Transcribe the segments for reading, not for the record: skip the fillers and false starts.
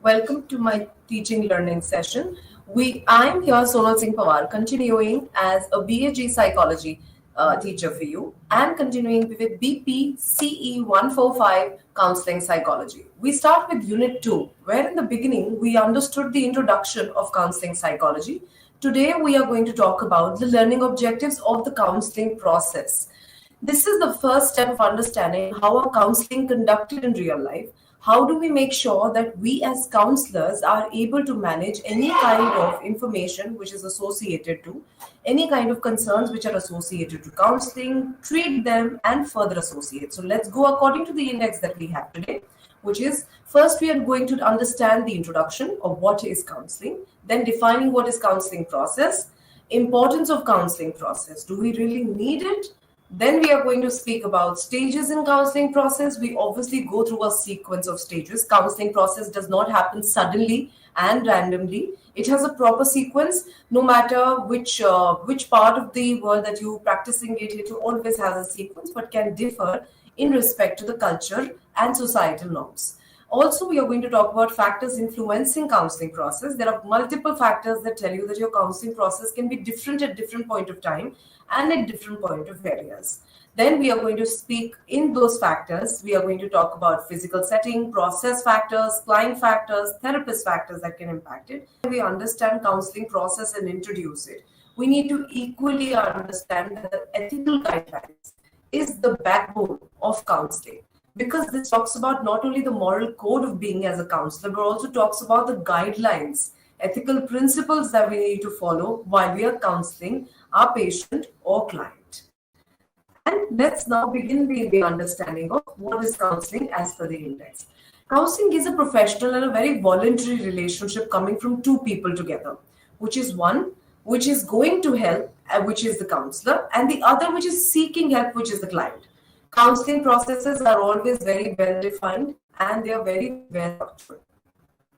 Welcome to my teaching learning session. I'm here, Sonal Singh Pawar, continuing as a BAG psychology teacher for you and continuing with BPCE 145 counseling psychology. We start with unit 2, where in the beginning we understood the introduction of counseling psychology. Today we are going to talk about the learning objectives of the counseling process. This is the first step of understanding how our counseling conducted in real life. How do we make sure that we as counselors are able to manage any kind of information which is associated to any kind of concerns which are associated to counseling, treat them and further associate. So let's go according to the index that we have today, which is first we are going to understand the introduction of what is counseling, then defining what is counseling process, importance of counseling process. Do we really need it? Then we are going to speak about stages in counseling process. We obviously go through a sequence of stages. Counseling process does not happen suddenly and randomly. It has a proper sequence. No matter which part of the world that you practicing it, it always has a sequence, but can differ in respect to the culture and societal norms. Also, we are going to talk about factors influencing counseling process. There are multiple factors that tell you that your counseling process can be different at different point of time and at different point of areas. Then we are going to speak in those factors. We are going to talk about physical setting, process factors, client factors, therapist factors that can impact it. We understand counseling process and introduce it. We need to equally understand that the ethical guidelines is the backbone of counseling, because this talks about not only the moral code of being as a counselor, but also talks about the guidelines, ethical principles that we need to follow while we are counseling our patient or client. And let's now begin with the understanding of what is counseling as per the index. Counseling is a professional and a very voluntary relationship coming from two people together, which is one which is going to help, which is the counselor, and the other which is seeking help, which is the client. Counseling processes are always very well defined and they are very well structured,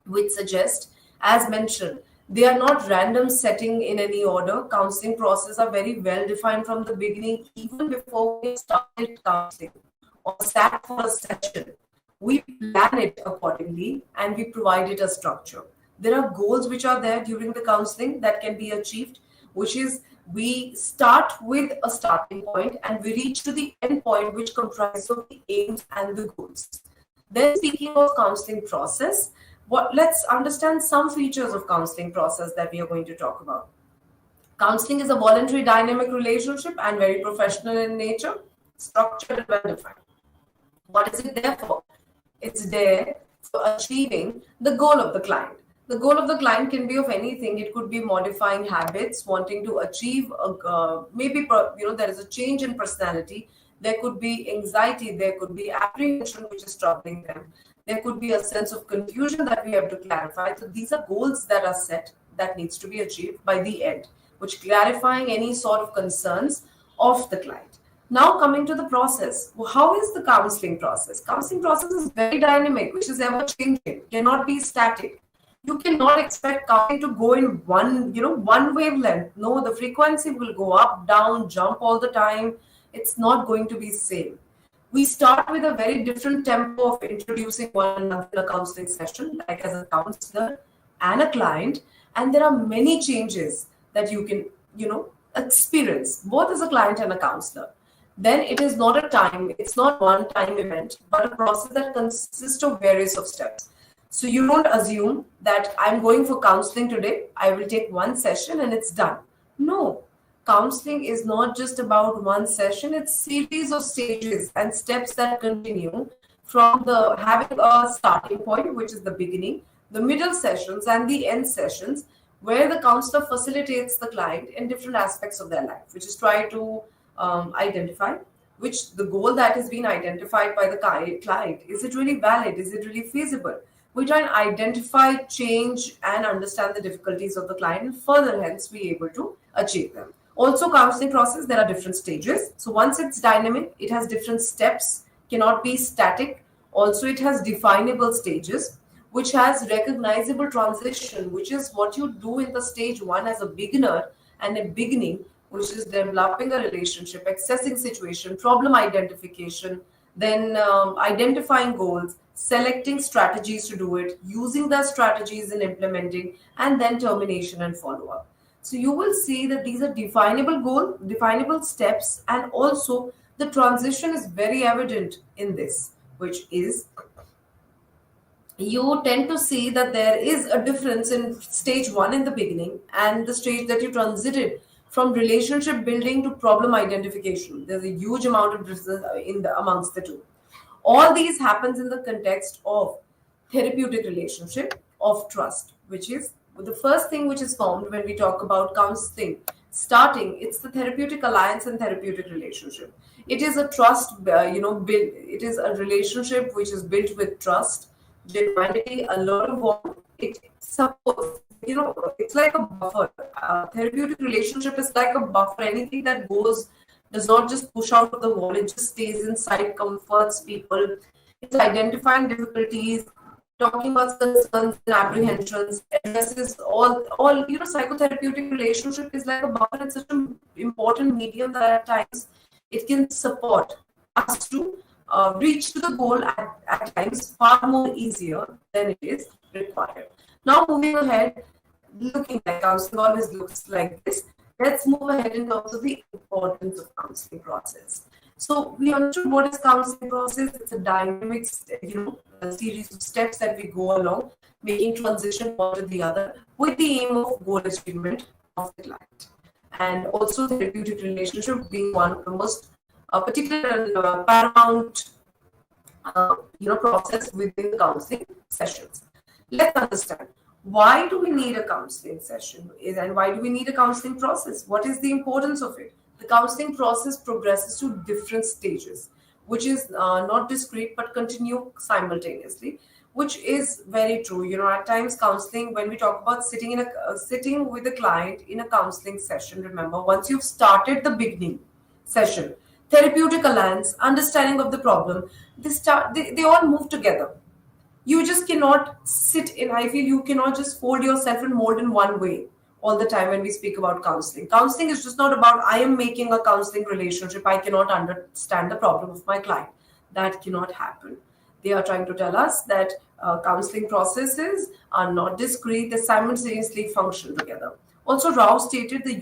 which suggest, as mentioned, they are not random setting in any order. Counseling processes are very well defined from the beginning, even before we started counseling or sat for a session. We plan it accordingly and we provide it a structure. There are goals which are there during the counseling that can be achieved, which is we start with a starting point and we reach to the end point, which comprises of the aims and the goals. Then, speaking of counseling process, let's understand some features of counseling process that we are going to talk about. Counseling is a voluntary dynamic relationship and very professional in nature, structured and well defined. What is it there for? It's there for achieving the goal of the client. The goal of the client can be of anything. It could be modifying habits, wanting to achieve maybe there is a change in personality. There could be anxiety. There could be apprehension which is troubling them. There could be a sense of confusion that we have to clarify. So these are goals that are set that needs to be achieved by the end, which clarifying any sort of concerns of the client. Now coming to the process, how is the counseling process? Counseling process is very dynamic, which is ever changing, cannot be static. You cannot expect counseling to go in one wavelength. No, the frequency will go up, down, jump all the time. It's not going to be same. We start with a very different tempo of introducing one another in a counseling session, like as a counselor and a client, and there are many changes that you can, experience both as a client and a counselor. Then it is not a time, it's not one time event, but a process that consists of various of steps. So you don't assume that I'm going for counseling today, I will take one session and it's done. No, counseling is not just about one session, it's series of stages and steps that continue from the having a starting point, which is the beginning, the middle sessions and the end sessions, where the counselor facilitates the client in different aspects of their life, which is try to identify which the goal that has been identified by the client, is it really valid, is it really feasible. We try and identify, change and understand the difficulties of the client and further hence be able to achieve them. Also, counseling process, there are different stages. So once it's dynamic, it has different steps, cannot be static. Also, it has definable stages, which has recognizable transition, which is what you do in the stage one as a beginner and a beginning, which is developing a relationship, accessing situation, problem identification, then identifying goals, selecting strategies to do it, using the strategies and implementing, and then termination and follow up. So you will see that these are definable goal, definable steps, and also the transition is very evident in this, which is you tend to see that there is a difference in stage one in the beginning and the stage that you transited from relationship building to problem identification. There's a huge amount of difference in the amongst the two. All these happens in the context of therapeutic relationship of trust, which is the first thing which is formed when we talk about counseling. Starting, it's the therapeutic alliance and therapeutic relationship. It is a trust, build. It is a relationship which is built with trust, genuinity, a lot of warmth. It supports, it's like a buffer. Therapeutic relationship is like a buffer. Anything that goes does not just push out of the wall, it just stays inside, comforts people. It's identifying difficulties, talking about concerns and apprehensions, addresses all psychotherapeutic relationship is like a buffer. It's such an important medium that at times it can support us to reach to the goal at times far more easier than it is required. Now moving ahead, looking like counseling always looks like this. Let's move ahead in terms of the importance of counseling process. So we understood what is counseling process. It's a dynamic, a series of steps that we go along, making transition one to the other with the aim of goal achievement of the client. And also therapeutic relationship being one of the most particular paramount process within the counseling sessions. Let's understand, why do we need a counseling session and why do we need a counseling process? What is the importance of it? The counseling process progresses to different stages, which is not discrete but continue simultaneously, which is very true. At times counseling, when we talk about sitting with a client in a counseling session, remember, once you've started the beginning session, therapeutic alliance, understanding of the problem, they all move together. You just cannot sit in, I feel you cannot just fold yourself and mold in one way all the time when we speak about counseling. Counseling is just not about I am making a counseling relationship, I cannot understand the problem of my client. That cannot happen. They are trying to tell us that counseling processes are not discrete, they simultaneously function together. Also, Rao stated the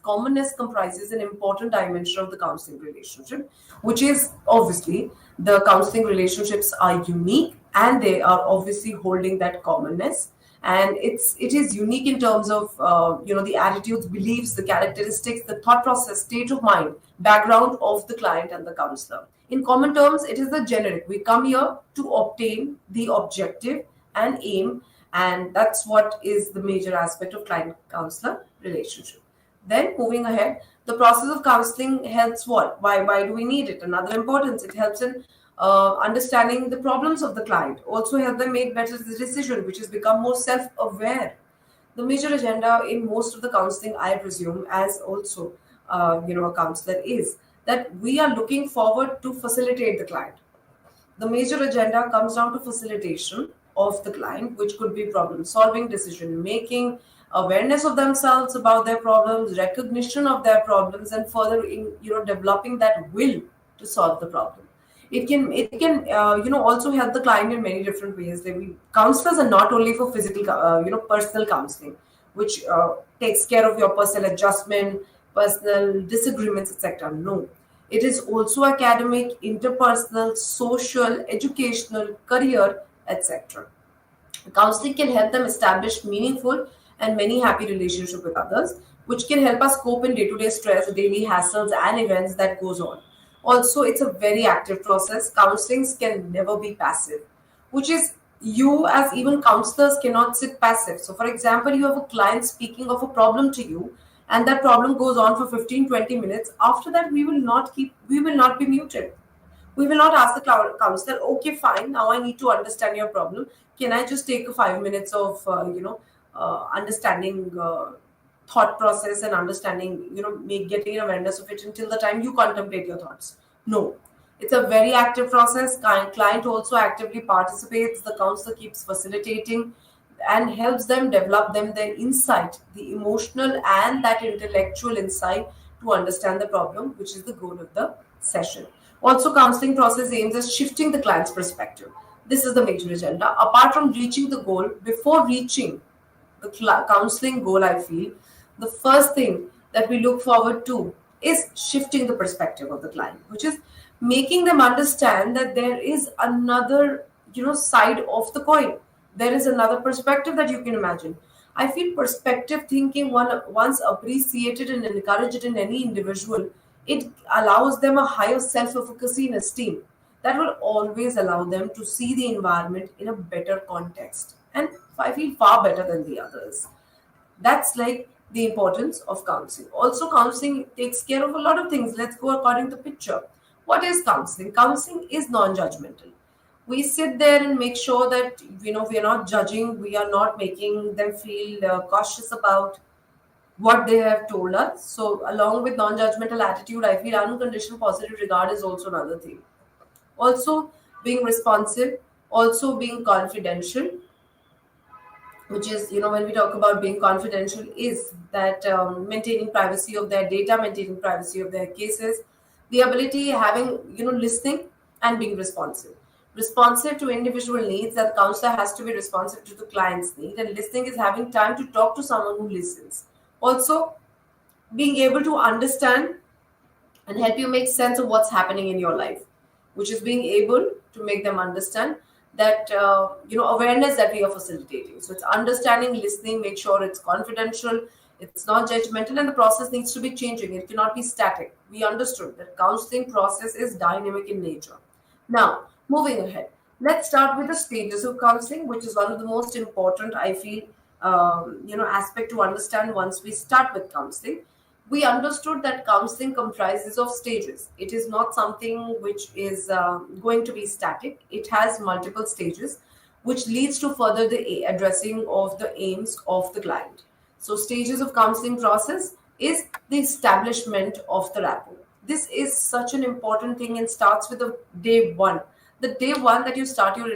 commonness comprises an important dimension of the counseling relationship, which is obviously the counseling relationships are unique and they are obviously holding that commonness. And it is unique in terms of the attitudes, beliefs, the characteristics, the thought process, state of mind, background of the client and the counselor. In common terms, it is the generic. We come here to obtain the objective and aim, and that's what is the major aspect of client counselor relationship. Then moving ahead, the process of counseling helps what? Why do we need it? Another importance, it helps in understanding the problems of the client, also help them make better decision, which has become more self-aware. The major agenda in most of the counseling, I presume, as also a counselor, is that we are looking forward to facilitate the client. The major agenda comes down to facilitation of the client, which could be problem solving, decision making, awareness of themselves about their problems, recognition of their problems, and further developing that will to solve the problem. It can also help the client in many different ways. Counselors are not only for physical personal counseling, which takes care of your personal adjustment, personal disagreements, etc. No, it is also academic, interpersonal, social, educational, career, etc. Counseling can help them establish meaningful and many happy relationship with others, which can help us cope in day-to-day stress, daily hassles, and events that goes on. Also, it's a very active process. Counselings can never be passive, which is you as even counselors cannot sit passive. So, for example, you have a client speaking of a problem to you, and that problem goes on for 15-20 minutes. After that, we will not be muted. We will not ask the counselor, okay, fine, now I need to understand your problem. Can I just take 5 minutes of, understanding thought process and understanding, getting an awareness of it until the time you contemplate your thoughts? No. It's a very active process. Client also actively participates. The counselor keeps facilitating and helps them develop their insight, the emotional and that intellectual insight to understand the problem, which is the goal of the session. Also, counseling process aims at shifting the client's perspective. This is the major agenda. Apart from reaching the goal, before reaching the counseling goal, I feel the first thing that we look forward to is shifting the perspective of the client, which is making them understand that there is another, side of the coin. There is another perspective that you can imagine. I feel perspective thinking, once appreciated and encouraged in any individual, it allows them a higher self-efficacy and esteem that will always allow them to see the environment in a better context, and I feel far better than the others. That's like the importance of counseling. Also, counseling takes care of a lot of things. Let's go according to picture. What is counseling? Counseling is non-judgmental. We sit there and make sure that we are not judging, we are not making them feel cautious about what they have told us. So, along with non-judgmental attitude, I feel unconditional positive regard is also another thing. Also, being responsive, also being confidential, which is, when we talk about being confidential, is that maintaining privacy of their data, maintaining privacy of their cases, the ability having, listening and being responsive to individual needs. That counselor has to be responsive to the client's need, and listening is having time to talk to someone who listens. Also, being able to understand and help you make sense of what's happening in your life, which is being able to make them understand that awareness that we are facilitating. So it's understanding, listening, make sure it's confidential, it's not judgmental, and the process needs to be changing. It cannot be static. We understood that counseling process is dynamic in nature. Now, moving ahead, let's start with the stages of counseling, which is one of the most important, I feel, aspect to understand once we start with counseling. We understood that counseling comprises of stages. It is not something which is going to be static. It has multiple stages, which leads to further the addressing of the aims of the client. So, stages of counseling process is the establishment of the rapport. This is such an important thing and starts with the day one. The day one that you start your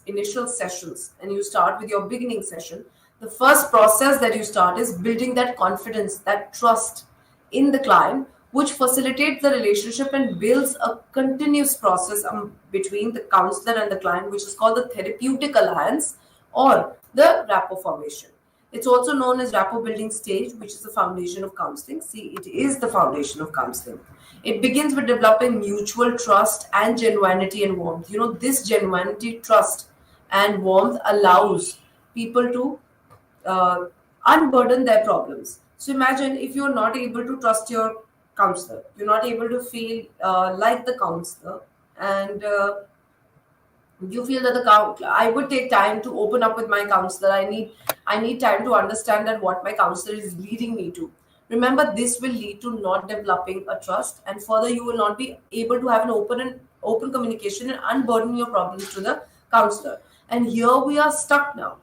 initial sessions and you start with your beginning session, the first process that you start is building that confidence, that trust in the client, which facilitates the relationship and builds a continuous process between the counselor and the client, which is called the therapeutic alliance or the rapport formation. It's also known as rapport building stage, which is the foundation of counseling. See, it is the foundation of counseling. It begins with developing mutual trust and genuinity and warmth. This genuinity, trust, and warmth allows people to uh, unburden their problems. So imagine if you're not able to trust your counselor, you're not able to feel like the counselor, and you feel that I would take time to open up with my counselor. I need time to understand that what my counselor is leading me to. Remember, this will lead to not developing a trust, and further, you will not be able to have an open communication and unburden your problems to the counselor. And here we are stuck now.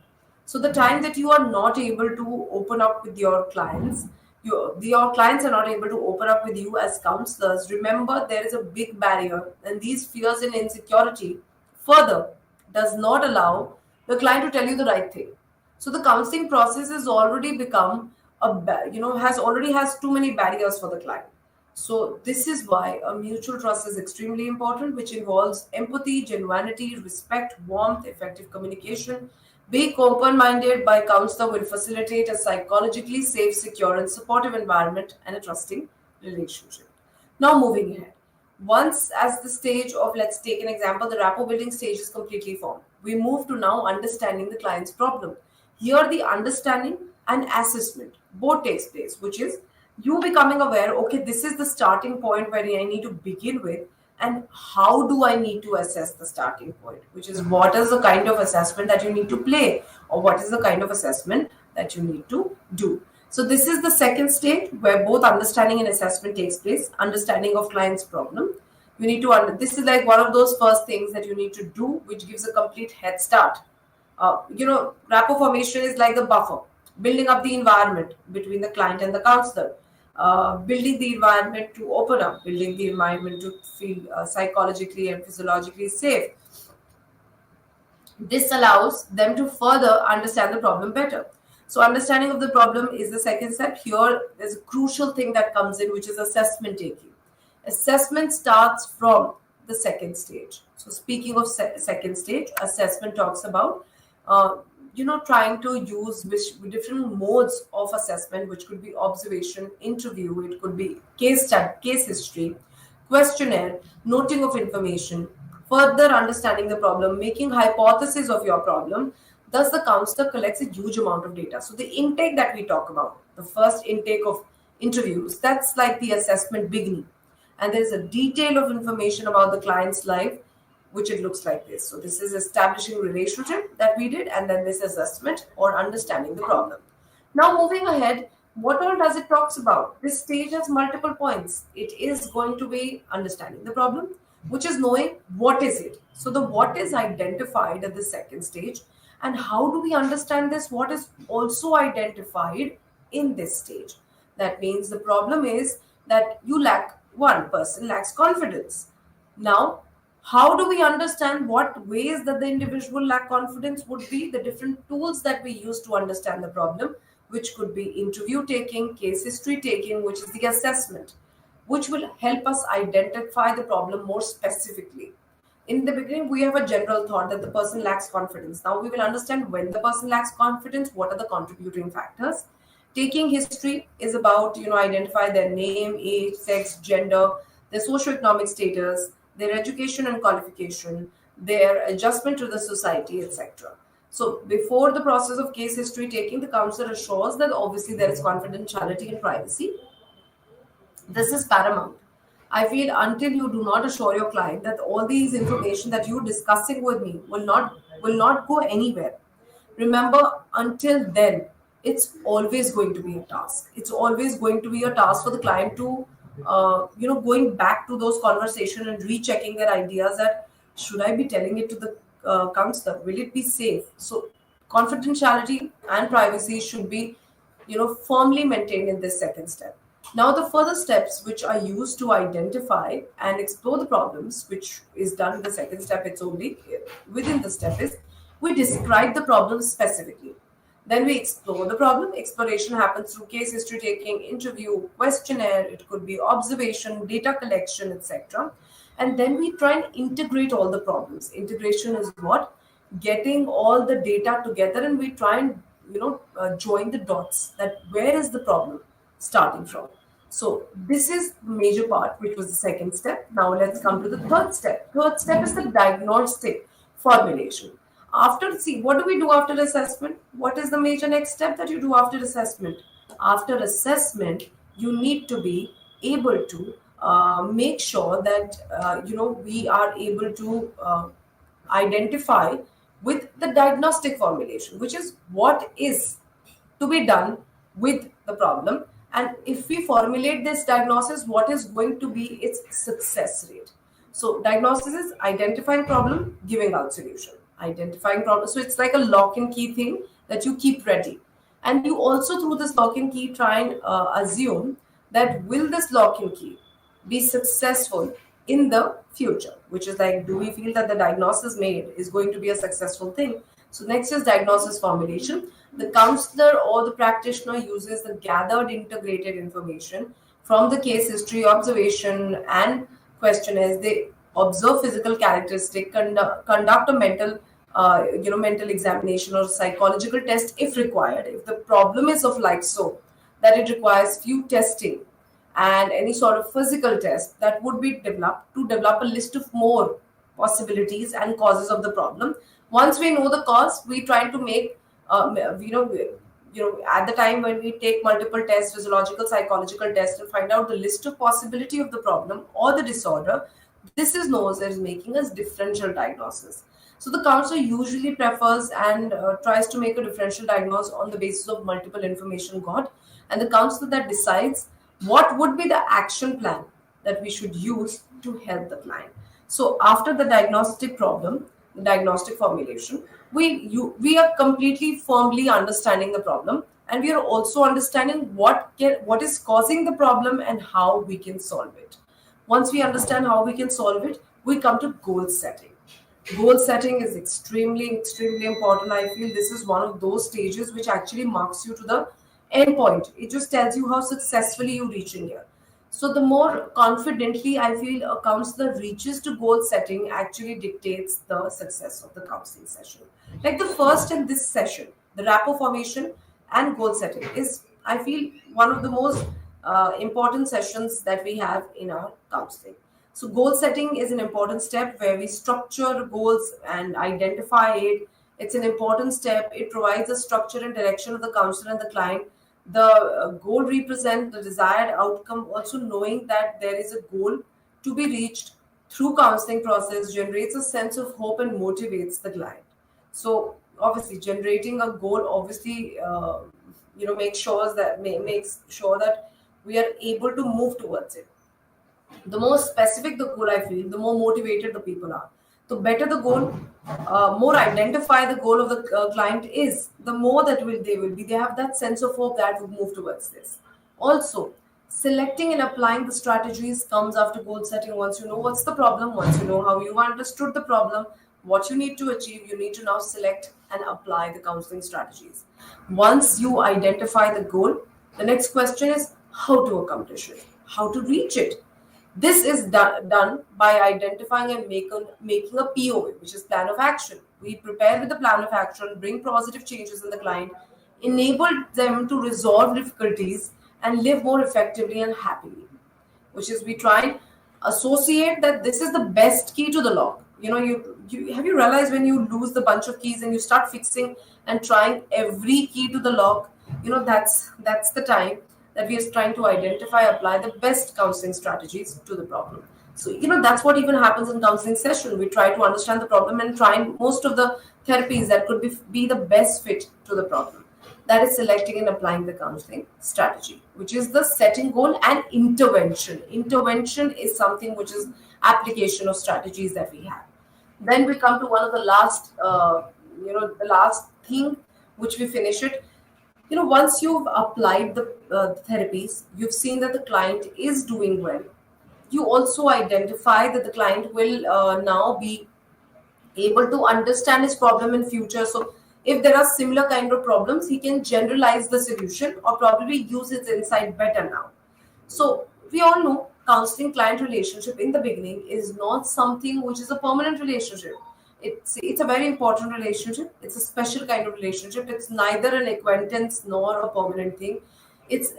So the time that you are not able to open up with your clients, your clients are not able to open up with you as counselors. Remember, there is a big barrier, and these fears and insecurity further does not allow the client to tell you the right thing. So the counseling process has already become has too many barriers for the client. So this is why a mutual trust is extremely important, which involves empathy, genuinity, respect, warmth, effective communication. Being open-minded by counselor will facilitate a psychologically safe, secure, and supportive environment and a trusting relationship. Now moving ahead. Once as the stage of, let's take an example, the rapport building stage is completely formed. We move to now understanding the client's problem. Here the understanding and assessment both takes place, which is you becoming aware, okay, this is the starting point where I need to begin with, and how do I need to assess the starting point, which is what is the kind of assessment that you need to play, or what is the kind of assessment that you need to do. So this is the second stage where both understanding and assessment takes place. Understanding of client's problem. You need to this is like one of those first things that you need to do, which gives a complete head start. Rapport formation is like the buffer, building up the environment between the client and the counselor, building the environment to open up, building the environment to feel psychologically and physiologically safe. This allows them to further understand the problem better. So, understanding of the problem is the second step. Here, there's a crucial thing that comes in, which is assessment taking. Assessment starts from the second stage. So speaking of second stage, assessment talks about uh, trying to use which different modes of assessment, which could be observation, interview, it could be case study, case history, questionnaire, noting of information, further understanding the problem, making hypothesis of your problem. Thus, the counselor collects a huge amount of data. So the intake that we talk about, the first intake of interviews, that's like the assessment beginning. And there's a detail of information about the client's life, which it looks like this. So this is establishing relationship that we did, and then this assessment or understanding the problem. Now moving ahead, what all does it talks about? This stage has multiple points. It is going to be understanding the problem, which is knowing what is it. So the what is identified at the second stage, and how do we understand this? What is also identified in this stage? That means the problem is that one person lacks confidence. Now, how do we understand what ways that the individual lack confidence would be? The different tools that we use to understand the problem, which could be interview taking, case history taking, which is the assessment, which will help us identify the problem more specifically. In the beginning, we have a general thought that the person lacks confidence. Now we will understand when the person lacks confidence, what are the contributing factors. Taking history is about, identify their name, age, sex, gender, their socioeconomic status, their education and qualification, their adjustment to the society, etc. So before the process of case history taking, the counselor assures that obviously there is confidentiality and privacy. This is paramount. I feel until you do not assure your client that all these information that you're discussing with me will not go anywhere. Remember, until then, it's always going to be a task. It's always going to be a task for the client to, going back to those conversations and rechecking their ideas that should I be telling it to the counselor? Will it be safe? So confidentiality and privacy should be, firmly maintained in this second step. Now, the further steps which are used to identify and explore the problems, which is done in the second step, it's only within the step, is we describe the problem specifically. Then we explore the problem. Exploration happens through case history taking, interview, questionnaire, it could be observation, data collection, etc. And then we try and integrate all the problems. Integration is what? Getting all the data together, and we try and join the dots, that where is the problem starting from. So this is the major part, which was the second step. Now let's come to the third step. Third step is the diagnostic formulation. After, see, what do we do after assessment? What is the major next step that you do after assessment? After assessment, you need to be able to make sure that we are able to identify with the diagnostic formulation, which is what is to be done with the problem, and if we formulate this diagnosis, what is going to be its success rate. So diagnosis is identifying problem, giving out solution. Identifying problem, so it's like a lock and key thing that you keep ready, and you also through this lock and key try and assume that will this lock and key be successful in the future, which is like, do we feel that the diagnosis made is going to be a successful thing? So next is diagnosis formulation. The counselor or the practitioner uses the gathered integrated information from the case history, observation, and questionnaires. They observe physical characteristic, conduct a mental examination or psychological test if required. If the problem is of like so that it requires few testing and any sort of physical test that would be developed to develop a list of more possibilities and causes of the problem. Once we know the cause, we try to make at the time when we take multiple tests, physiological, psychological tests, and find out the list of possibility of the problem or the disorder. This is known as making a differential diagnosis. So the counselor usually prefers and tries to make a differential diagnosis on the basis of multiple information got, and the counselor that decides what would be the action plan that we should use to help the client. So after the diagnostic problem, the diagnostic formulation, we are completely firmly understanding the problem, and we are also understanding what is causing the problem and how we can solve it. Once we understand how we can solve it, we come to goal setting. Goal setting is extremely important. I feel this is one of those stages which actually marks you to the end point. It just tells you how successfully you reach in here. So the more confidently I feel a counselor reaches to goal setting actually dictates the success of the counseling session. Like the first in this session, the rapport formation and goal setting is, I feel, one of the most important sessions that we have in our counseling. So goal setting is an important step where we structure goals and identify it. It's an important step. It provides a structure and direction of the counselor and the client. The goal represents the desired outcome. Also knowing that there is a goal to be reached through counseling process generates a sense of hope and motivates the client. So obviously generating a goal obviously makes sure that we are able to move towards it. The more specific the goal I feel, the more motivated the people are. The better the goal, more identify the goal of the client is, the more that will be. They have that sense of hope that would move towards this. Also, selecting and applying the strategies comes after goal setting. Once you know what's the problem, once you know how you understood the problem, what you need to achieve, you need to now select and apply the counseling strategies. Once you identify the goal, the next question is how to accomplish it, how to reach it. This is done by identifying and making a POA, which is plan of action. We prepare with the plan of action, bring positive changes in the client, enable them to resolve difficulties and live more effectively and happily. Which is we try and associate that this is the best key to the lock. You have you realized when you lose the bunch of keys and you start fixing and trying every key to the lock, that's the time that we are trying to identify, apply the best counseling strategies to the problem. So that's what even happens in counseling session. We try to understand the problem and try most of the therapies that could be the best fit to the problem. That is selecting and applying the counseling strategy, which is the setting goal and intervention. Intervention is something which is application of strategies that we have. Then we come to one of the last, the last thing which we finish it. Once you've applied the therapies, you've seen that the client is doing well. You also identify that the client will now be able to understand his problem in future. So if there are similar kind of problems, he can generalize the solution or probably use his insight better now. So we all know counseling client relationship in the beginning is not something which is a permanent relationship. It's a very important relationship. It's a special kind of relationship. It's neither an acquaintance nor a permanent thing. It's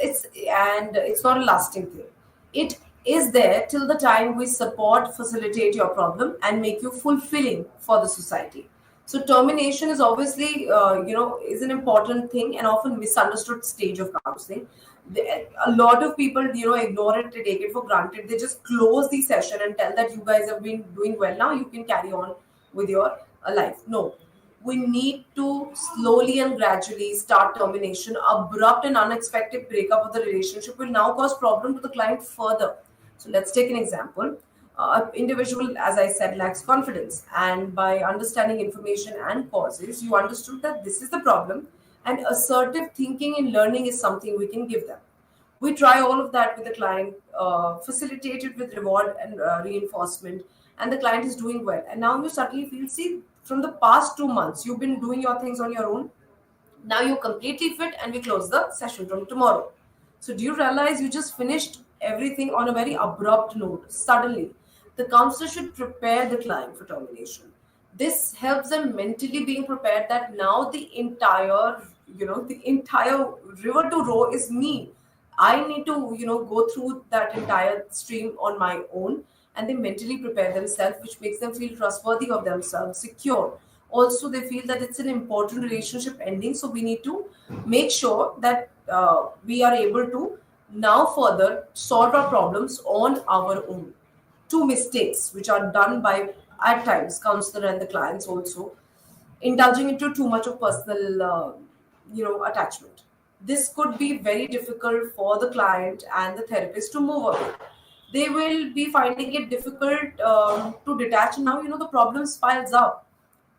not a lasting thing. It is there till the time we support, facilitate your problem, and make you fulfilling for the society. So termination is obviously, is an important thing and often misunderstood stage of counseling. A lot of people, ignore it, they take it for granted. They just close the session and tell that you guys have been doing well. Now you can carry on with your life. No, we need to slowly and gradually start termination. Abrupt and unexpected breakup of the relationship will now cause problem to the client further. So let's take an example. Individual, as I said, lacks confidence, and by understanding information and causes, you understood that this is the problem, and assertive thinking and learning is something we can give them. We try all of that with the client, facilitated with reward and reinforcement, and the client is doing well. And now you suddenly feel, see, from the past 2 months, you've been doing your things on your own. Now you're completely fit, and we close the session from tomorrow. So, do you realize you just finished everything on a very abrupt note? Suddenly, the counselor should prepare the client for termination. This helps them mentally being prepared that now the entire river to row is me. I need to, go through that entire stream on my own, and they mentally prepare themselves, which makes them feel trustworthy of themselves, secure. Also, they feel that it's an important relationship ending, so we need to make sure that we are able to now further solve our problems on our own. Two mistakes which are done by at times counselor and the clients also, indulging into too much of personal attachment. This could be very difficult for the client and the therapist to move away. They will be finding it difficult to detach. Now the problems piles up.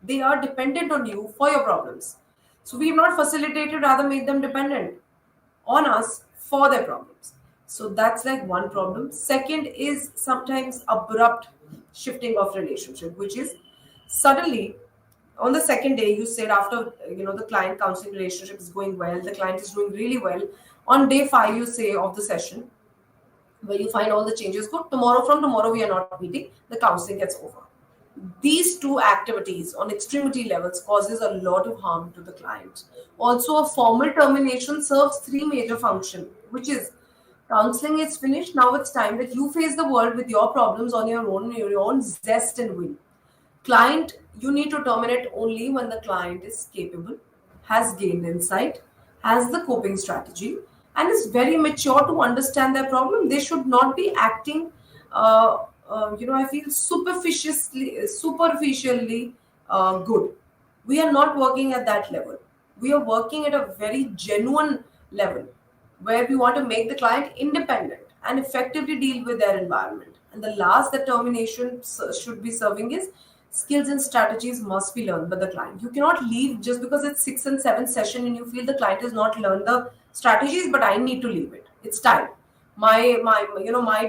They are dependent on you for your problems. So we've not facilitated, rather made them dependent on us for their problems. So that's like one problem. Second is sometimes abrupt shifting of relationship, which is suddenly on the second day you said, after the client counseling relationship is going well, the client is doing really well. On day 5 you say of the session, where you find all the changes good. From tomorrow we are not meeting, the counseling gets over. These two activities on extremity levels causes a lot of harm to the client. Also, a formal termination serves three major functions, which is counseling is finished. Now it's time that you face the world with your problems on your own zest and will. Client, you need to terminate only when the client is capable, has gained insight, has the coping strategy, and is very mature to understand their problem. They should not be acting, I feel superficially good. We are not working at that level. We are working at a very genuine level where we want to make the client independent and effectively deal with their environment. And the last that termination should be serving is skills and strategies must be learned by the client. You cannot leave just because it's 6 and 7 session and you feel the client has not learned the strategies, but I need to leave it. It's time. My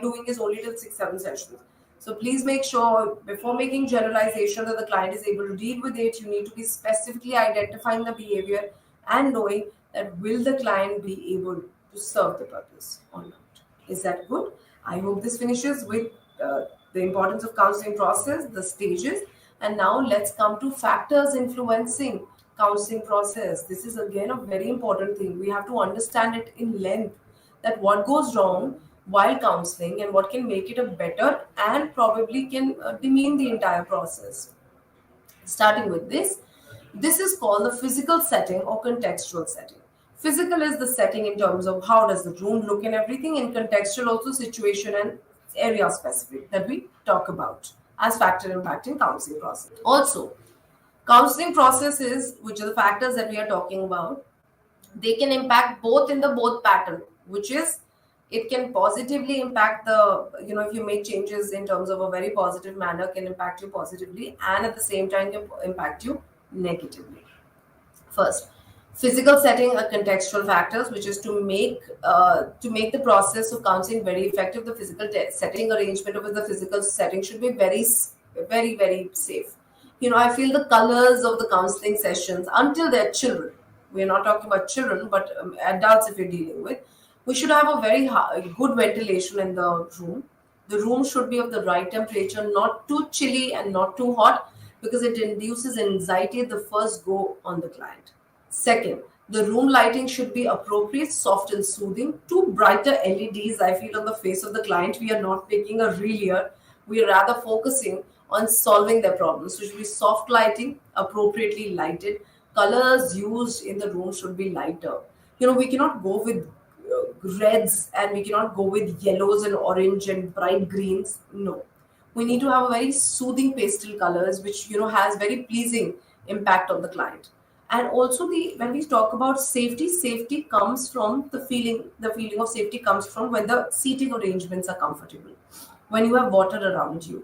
doing is only till 6 7 sessions. So please make sure before making generalization that the client is able to deal with it. You need to be specifically identifying the behavior and knowing that will the client be able to serve the purpose or not. Is that good? I hope this finishes with the importance of counseling process, the stages, and now let's come to factors influencing counseling process. This is again a very important thing. We have to understand it in length, that what goes wrong while counseling and what can make it a better and probably can demean the entire process. Starting with this is called the physical setting or contextual setting. Physical is the setting in terms of how does the room look and everything, and contextual also situation and area specific that we talk about as factor impacting counseling process. Also, counseling processes, which are the factors that we are talking about, they can impact both in the both pattern, which is it can positively impact the, if you make changes in terms of a very positive manner, can impact you positively and at the same time can impact you negatively. First, physical setting are contextual factors, which is to make the process of counseling very effective. The physical setting arrangement of the physical setting should be very, very safe. I feel the colors of the counseling sessions until they're children. We're not talking about children, but adults if you're dealing with. We should have a very good ventilation in the room. The room should be of the right temperature, not too chilly and not too hot, because it induces anxiety at the first go on the client. Second, the room lighting should be appropriate, soft and soothing. Too brighter LEDs, I feel, on the face of the client. We are not making a reel here. We are rather focusing on solving their problems. So it should be soft lighting, appropriately lighted. Colors used in the room should be lighter. We cannot go with reds and we cannot go with yellows and orange and bright greens. No, we need to have a very soothing pastel colors, which has very pleasing impact on the client. And also, the when we talk about safety comes from the feeling of safety comes from when the seating arrangements are comfortable, when you have water around you,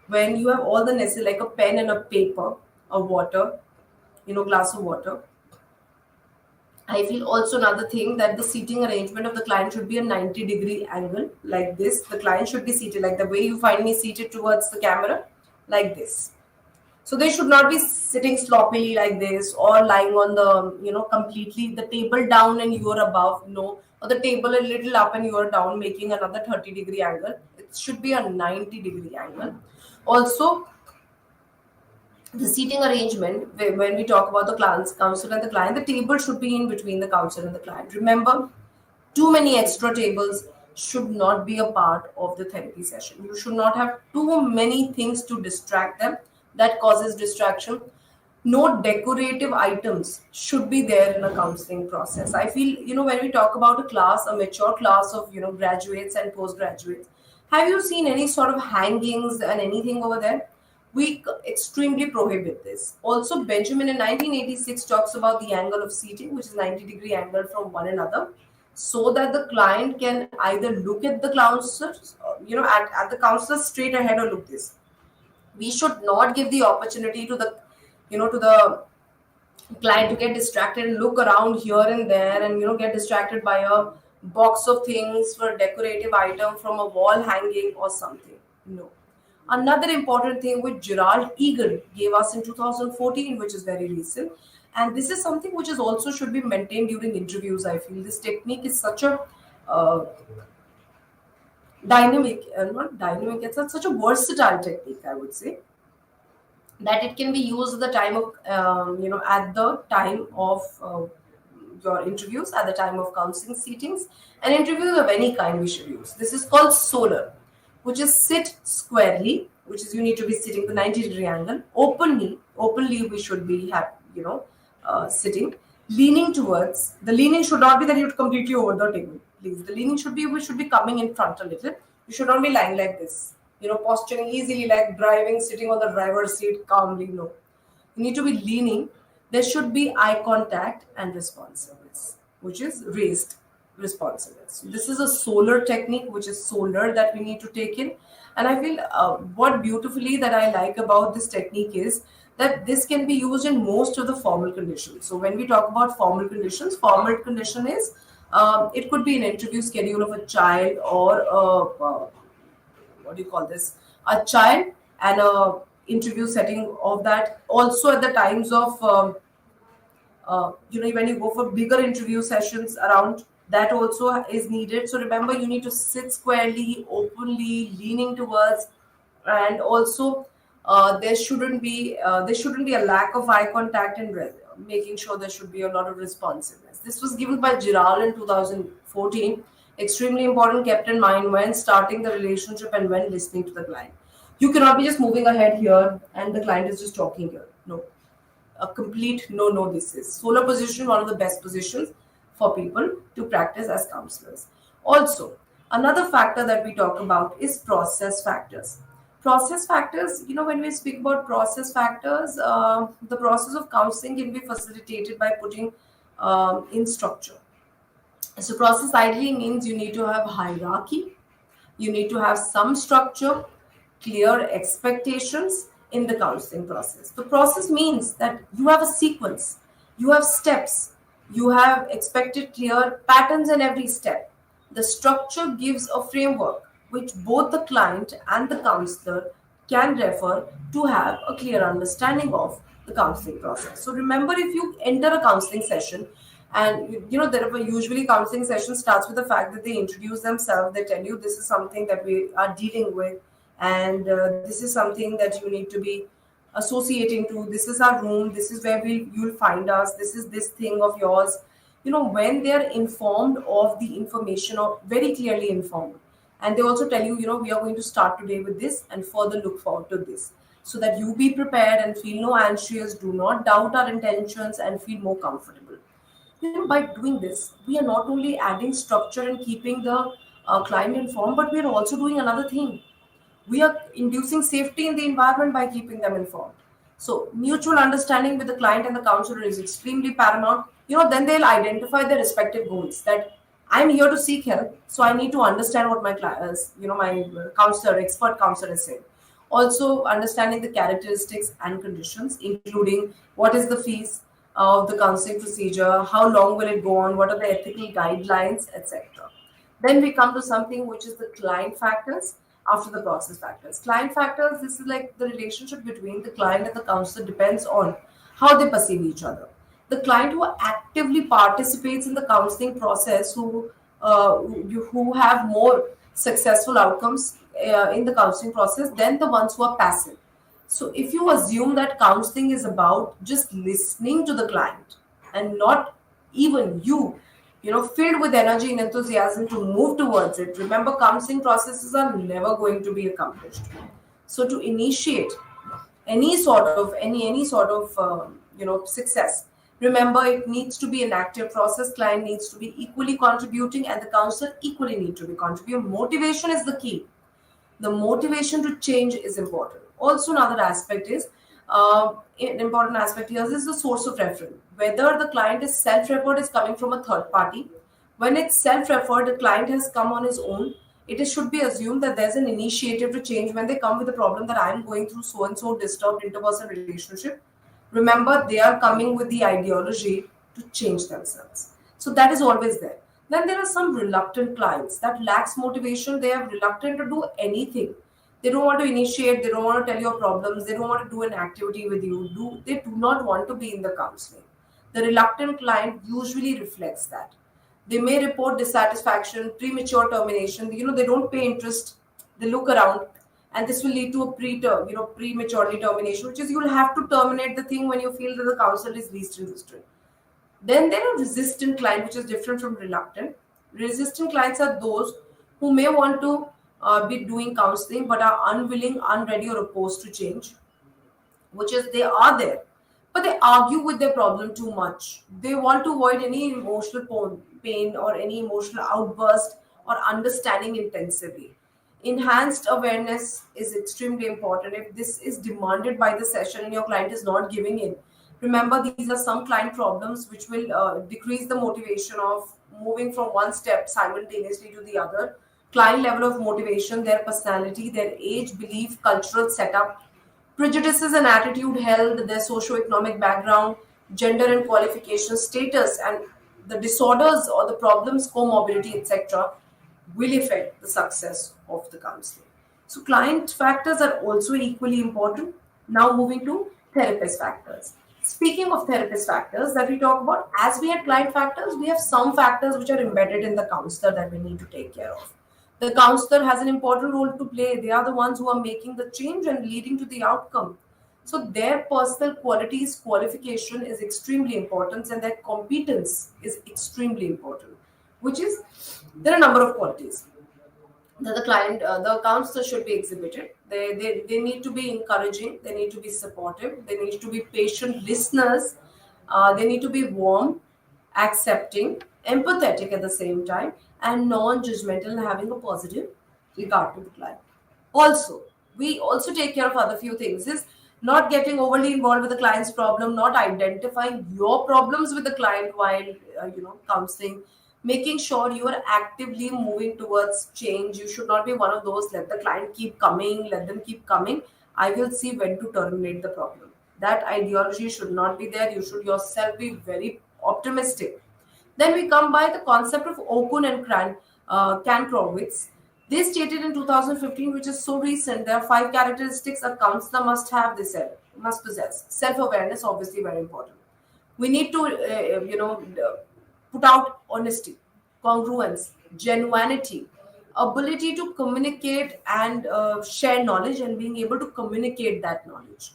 when you have all the necessary, like a pen and a paper, a water, glass of water. I feel also another thing that the seating arrangement of the client should be a 90-degree angle like this. The client should be seated like the way you find me seated towards the camera, like this. So they should not be sitting sloppily like this or lying on the, completely the table down and you are above. No. Or the table a little up and you are down, making another 30-degree angle. It should be a 90-degree angle. Also, the seating arrangement, when we talk about the client's counselor and the client, the table should be in between the counselor and the client. Remember, too many extra tables should not be a part of the therapy session. You should not have too many things to distract them. That causes distraction. No decorative items should be there in a counseling process. I feel, when we talk about a class, a mature class of, graduates and postgraduates, have you seen any sort of hangings and anything over there? We extremely prohibit this. Also, Benjamin in 1986 talks about the angle of seating, which is 90-degree angle from one another, so that the client can either look at the counselor, at the counselor straight ahead or look this. We should not give the opportunity to the client to get distracted and look around here and there and get distracted by a box of things for a decorative item from a wall hanging or something. No. Another important thing which Gerald Egan gave us in 2014, which is very recent, and this is something which is also should be maintained during interviews. I feel this technique is such a not dynamic, it's such a versatile technique, I would say, that it can be used at the time of at the time of your interviews, at the time of counseling seatings, and interviews of any kind we should use. This is called solar, which is sit squarely, which is you need to be sitting the 90-degree angle. Openly we should be sitting, leaning towards. The leaning should not be that you're completely over the table. Please, the leaning should be, we should be coming in front a little. You should not be lying like this, posturing easily like driving, sitting on the driver's seat calmly. No, you need to be leaning. There should be eye contact and responsiveness, which is raised responsiveness. So this is a solar technique, which is solar that we need to take in. And I feel what beautifully that I like about this technique is that this can be used in most of the formal conditions. So when we talk about formal conditions, formal condition is it could be an interview schedule of a child or what do you call this, a child, and a interview setting of that. Also at the times of when you go for bigger interview sessions around, that also is needed. So remember, you need to sit squarely, openly, leaning towards, and also there shouldn't be a lack of eye contact, and making sure there should be a lot of responsiveness. This was given by Giral in 2014. Extremely important, kept in mind when starting the relationship and when listening to the client. You cannot be just moving ahead here and the client is just talking here. No, a complete no. This is solar position, one of the best positions for people to practice as counselors. Also, another factor that we talk about is process factors. Process factors, when we speak about process factors, the process of counseling can be facilitated by putting in structure. So process ideally means you need to have hierarchy, you need to have some structure, clear expectations in the counseling process. The process means that you have a sequence, you have steps, you have expected clear patterns in every step. The structure gives a framework which both the client and the counselor can refer to have a clear understanding of the counseling process. So remember, if you enter a counseling session, and there are usually counseling session starts with the fact that they introduce themselves, they tell you this is something that we are dealing with, and this is something that you need to be associating to. This is our room, this is where you'll find us, this is this thing of yours. When they're informed of the information, or very clearly informed, and they also tell you, we are going to start today with this and further look forward to this, so that you be prepared and feel no anxious, do not doubt our intentions, and feel more comfortable. By doing this, we are not only adding structure and keeping the client informed, but we are also doing another thing. We are inducing safety in the environment by keeping them informed. So mutual understanding with the client and the counselor is extremely paramount. Then they'll identify their respective goals, that I'm here to seek help, so I need to understand what my counselor, expert counselor is saying. Also understanding the characteristics and conditions, including what is the fees of the counseling procedure, how long will it go on, what are the ethical guidelines, etc. Then we come to something which is the client factors after the process factors. Client factors, this is like the relationship between the client and the counselor depends on how they perceive each other. The client who actively participates in the counseling process, who have more successful outcomes in the counseling process than the ones who are passive. So if you assume that counseling is about just listening to the client and not even filled with energy and enthusiasm to move towards it, remember, counseling processes are never going to be accomplished. So to initiate any sort of success, remember, it needs to be an active process. Client needs to be equally contributing, and the counselor equally need to be contributing. Motivation is the key. The motivation to change is important. Also, another aspect is an important aspect here is the source of referral. Whether the client is self-referred, is coming from a third party. When it's self-referred, the client has come on his own. Should be assumed that there's an initiative to change when they come with the problem that I'm going through so and so disturbed interpersonal relationship. Remember, they are coming with the ideology to change themselves. So that is always there. Then there are some reluctant clients that lacks motivation. They are reluctant to do anything. They don't want to initiate. They don't want to tell your problems. They don't want to do an activity with you. They do not want to be in the counseling. The reluctant client usually reflects that. They may report dissatisfaction, premature termination. They don't pay interest. They look around, and this will lead to a prematurely termination, which is you'll have to terminate the thing when you feel that the counselor is least resistant. Then there are resistant clients, which is different from reluctant. Resistant clients are those who may want to be doing counseling but are unwilling, unready, or opposed to change, which is they are there, but they argue with their problem too much. They want to avoid any emotional pain or any emotional outburst or understanding intensively. Enhanced awareness is extremely important. If this is demanded by the session and your client is not giving in, remember these are some client problems which will decrease the motivation of moving from one step simultaneously to the other. Client level of motivation, their personality, their age, belief, cultural setup, prejudices and attitude held, their socio-economic background, gender and qualification status, and the disorders or the problems, comorbidity, etc., will affect the success of the counseling. So, client factors are also equally important. Now, moving to therapist factors. Speaking of therapist factors that we talk about, as we had client factors, we have some factors which are embedded in the counselor that we need to take care of. The counselor has an important role to play. They are the ones who are making the change and leading to the outcome. So their personal qualities, qualification is extremely important, and their competence is extremely important. Which is there are a number of qualities that the counselor should be exhibited. They need to be encouraging. They need to be supportive. They need to be patient listeners. They need to be warm, accepting, empathetic at the same time, and non-judgmental and having a positive regard to the client. Also, we also take care of other few things is not getting overly involved with the client's problem, not identifying your problems with the client while counseling, making sure you are actively moving towards change. You should not be one of those let the client keep coming, let them keep coming. I will see when to terminate the problem. That ideology should not be there. You should yourself be very optimistic. Then we come by the concept of Okun and Kankrowitz. They stated in 2015, which is so recent, there are 5 characteristics a counselor must have. They said must possess self-awareness, obviously very important. We need to, put out honesty, congruence, genuinity, ability to communicate and share knowledge, and being able to communicate that knowledge.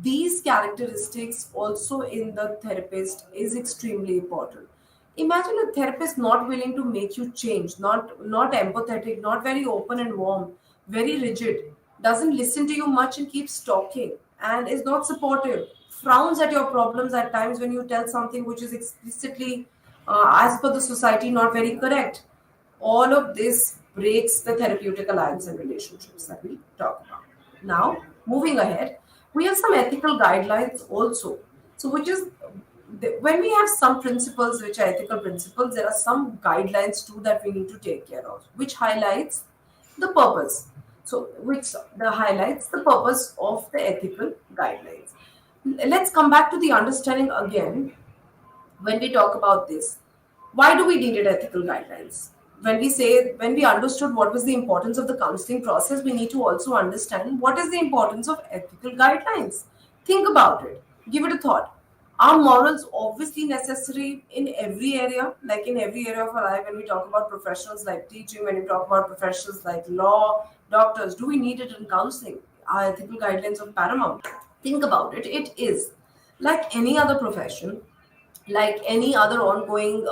These characteristics also in the therapist is extremely important. Imagine a therapist not willing to make you change, not empathetic, not very open and warm, very rigid, doesn't listen to you much and keeps talking, and is not supportive, frowns at your problems at times when you tell something which is explicitly, as per the society, not very correct. All of this breaks the therapeutic alliance and relationships that we talk about. Now, moving ahead, we have some ethical guidelines also. So, which is when we have some principles which are ethical principles, there are some guidelines too that we need to take care of, which highlights the purpose. So, which the highlights the purpose of the ethical guidelines. Let's come back to the understanding again when we talk about this. Why do we needed ethical guidelines? When we understood what was the importance of the counseling process, we need to also understand what is the importance of ethical guidelines. Think about it, give it a thought. Are morals obviously necessary in every area, like in every area of our life? When we talk about professionals like teaching, when we talk about professionals like law, doctors, do we need it in counseling? Are ethical guidelines of paramount? Think about it. It is like any other profession, like any other ongoing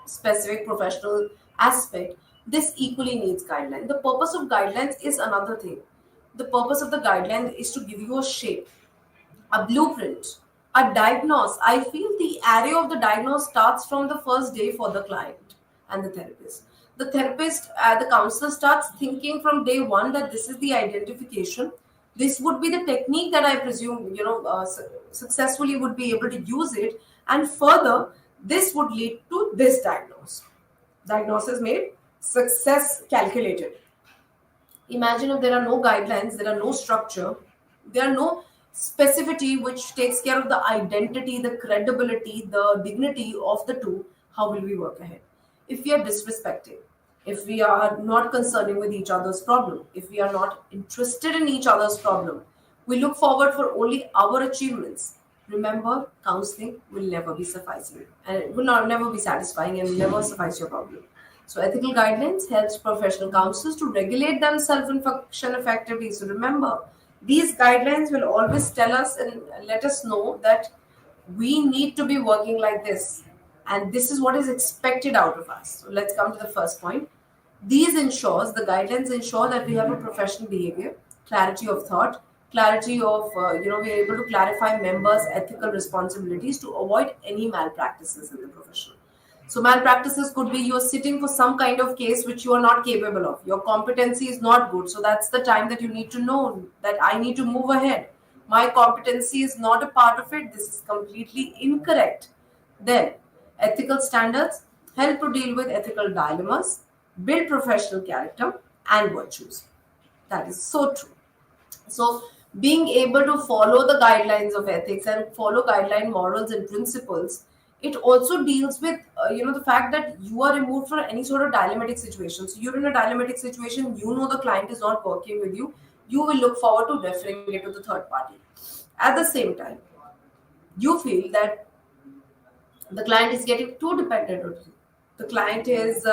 specific professional aspect. This equally needs guidelines. The purpose of guidelines is another thing. The purpose of the guideline is to give you a shape, a blueprint, a diagnose. I feel the array of the diagnose starts from the first day for the client and the therapist. The therapist, the counselor starts thinking from day one that this is the identification. This would be the technique that I presume, successfully would be able to use it. And further, this would lead to this diagnose. Diagnosis made, success calculated. Imagine if there are no guidelines, there are no structure, there are no specificity which takes care of the identity, the credibility, the dignity of the two. How will we work ahead? If we are disrespecting, if we are not concerning with each other's problem, if we are not interested in each other's problem, we look forward for only our achievements. Remember, counseling will never be sufficing, and it will not never be satisfying and will never suffice your problem. So ethical guidelines helps professional counselors to regulate themselves and function effectively. So remember, these guidelines will always tell us and let us know that we need to be working like this, and this is what is expected out of us. So let's come to the first point. The guidelines ensure that we have a professional behavior, clarity of thought, clarity of, we are able to clarify members' ethical responsibilities to avoid any malpractices in the profession. So malpractices could be you're sitting for some kind of case which you are not capable of. Your competency is not good. So that's the time that you need to know that I need to move ahead. My competency is not a part of it. This is completely incorrect. Then, ethical standards help to deal with ethical dilemmas, build professional character and virtues. That is so true. So, being able to follow the guidelines of ethics and follow guideline morals and principles, it also deals with the fact that you are removed from any sort of dilemmatic situation. So, you're in a dilemmatic situation, you know the client is not working with you, you will look forward to referring it to the third party. At the same time, you feel that the client is getting too dependent on you. The client is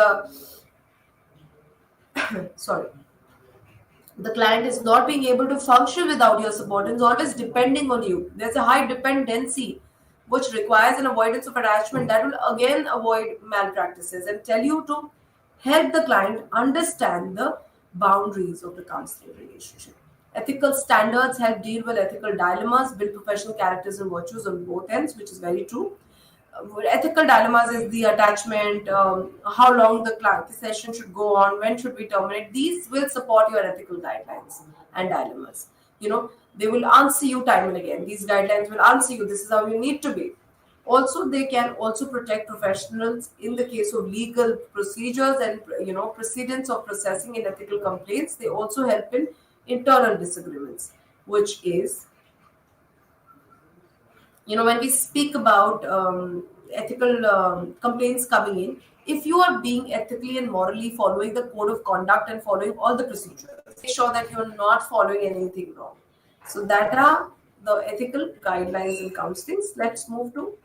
sorry, the client is not being able to function without your support and is always depending on you. There's a high dependency which requires an avoidance of attachment that will again avoid malpractices and tell you to help the client understand the boundaries of the counseling relationship. Ethical standards help deal with ethical dilemmas, build professional characters and virtues on both ends, which is very true. Ethical dilemmas is the attachment, how long the session should go on, when should we terminate. These will support your ethical guidelines and dilemmas. They will answer you time and again. These guidelines will answer you. This is how you need to be. Also, they can also protect professionals in the case of legal procedures and precedents of processing in ethical complaints. They also help in internal disagreements, which is when we speak about ethical complaints coming in, if you are being ethically and morally following the code of conduct and following all the procedures, make sure that you're not following anything wrong. So that are the ethical guidelines and counselings. Let's move to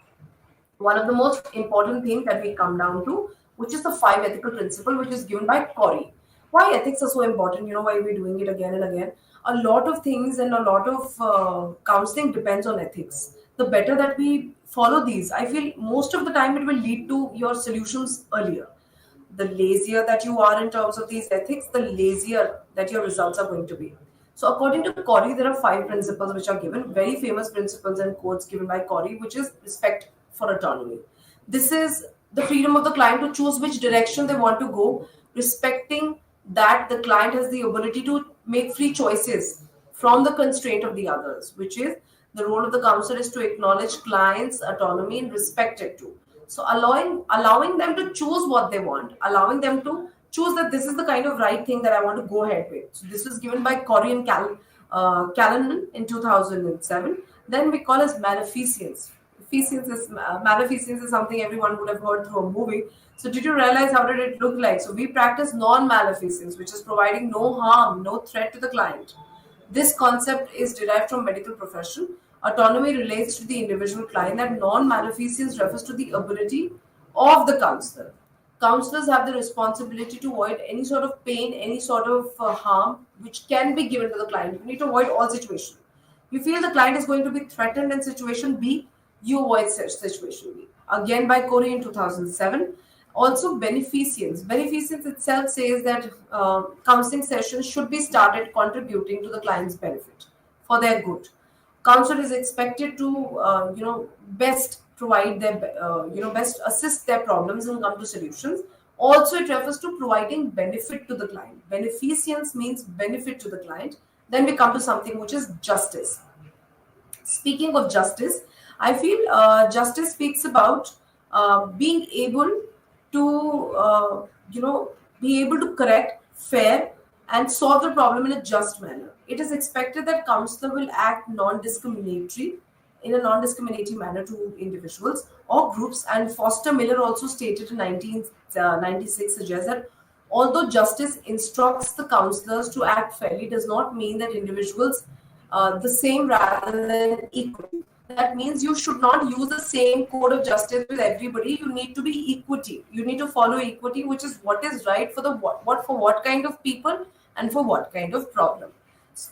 one of the most important things that we come down to, which is the 5 ethical principle, which is given by Corey. Why ethics are so important? Why we're doing it again and again. A lot of things and a lot of counseling depends on ethics. The better that we follow these, I feel most of the time it will lead to your solutions earlier. The lazier that you are in terms of these ethics, the lazier that your results are going to be. So according to Corey, there are 5 principles which are given, very famous principles and quotes given by Corey, which is respect for autonomy. This is the freedom of the client to choose which direction they want to go, respecting that the client has the ability to make free choices from the constraint of the others, which is the role of the counselor is to acknowledge clients' autonomy and respect it too. So allowing them to choose what they want, allowing them to choose that this is the kind of right thing that I want to go ahead with. So this was given by Corey and Callanan in 2007. Then we call as maleficence. Maleficence is something everyone would have heard through a movie. So did you realize how did it look like? So we practice non-maleficence, which is providing no harm, no threat to the client. This concept is derived from medical profession. Autonomy relates to the individual client, that non-maleficence refers to the ability of the counselor. Counselors have the responsibility to avoid any sort of pain, any sort of harm which can be given to the client. You need to avoid all situations. You feel the client is going to be threatened in situation B, you avoid such situation B. Again by Corey in 2007. Also beneficence. Beneficence itself says that counseling sessions should be started contributing to the client's benefit for their good. Counselor is expected to best provide their best assist their problems and come to solutions. Also, it refers to providing benefit to the client. Beneficence means benefit to the client. Then we come to something which is justice. Speaking of justice, I feel justice speaks about being able to be able to correct, fair, and solve the problem in a just manner. It is expected that counselor will act in a non-discriminatory manner to individuals or groups. And Foster Miller also stated in 1996 suggests that although justice instructs the counselors to act fairly, does not mean that individuals the same rather than equal. That means you should not use the same code of justice with everybody. You need to be equity. You need to follow equity, which is what is right for the what for what kind of people and for what kind of problem.